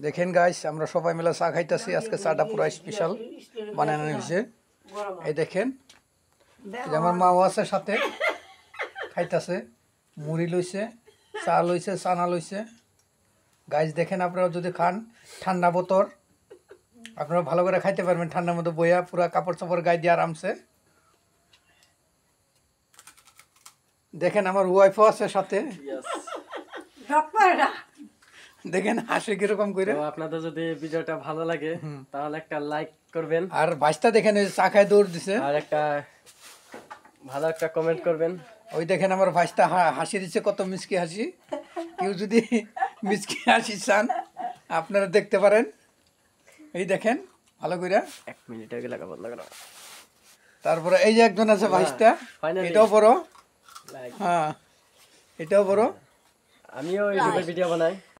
দেখেন গাইস, আমরা সবাই মিলে চা খাইতেছি। আজকে চাটা পুরো স্পেশাল বানানো হয়েছে। এই দেখেন, এই যে আমার মাও আছে সাথে, খাইতেছে। মুড়ি লইছে, চা লইছে, চানা লইছে। গাইস দেখেন, আপনারা যদি খান, ঠান্ডা বোতল আপনারা ভালো করে খাইতে পারবেন। ঠান্ডার মধ্যে বইয়া পুরা কাপড় চাপড় গায়ে দিয়ে আরামসে। দেখেন আমার ওয়াইফও আছে সাথে। দেখেন হাসি কিরকম করে। আপনাদের যদি ভিডিওটা ভালো লাগে তাহলে একটা লাইক করবেন, আর ভাইস্তা দেখেন ওই চা খায় দৌড় দিছে। আর একটা ভালো একটা কমেন্ট করবেন। ওই দেখেন আমার ভাইস্তা হাসি দিচ্ছে, কত মিষ্টি হাসি। কেউ যদি মিষ্টি হাসি চান আপনারা দেখতে পারেন। এই দেখেন ভালো করে। 1 মিনিট আগে লাগা বন্ধ করো। তারপরে এই যে একজন আছে ভাইস্তা, এটাও বড়। হ্যাঁ, এটাও বড়। আমিও ইউটিউবে ভিডিও বানাই।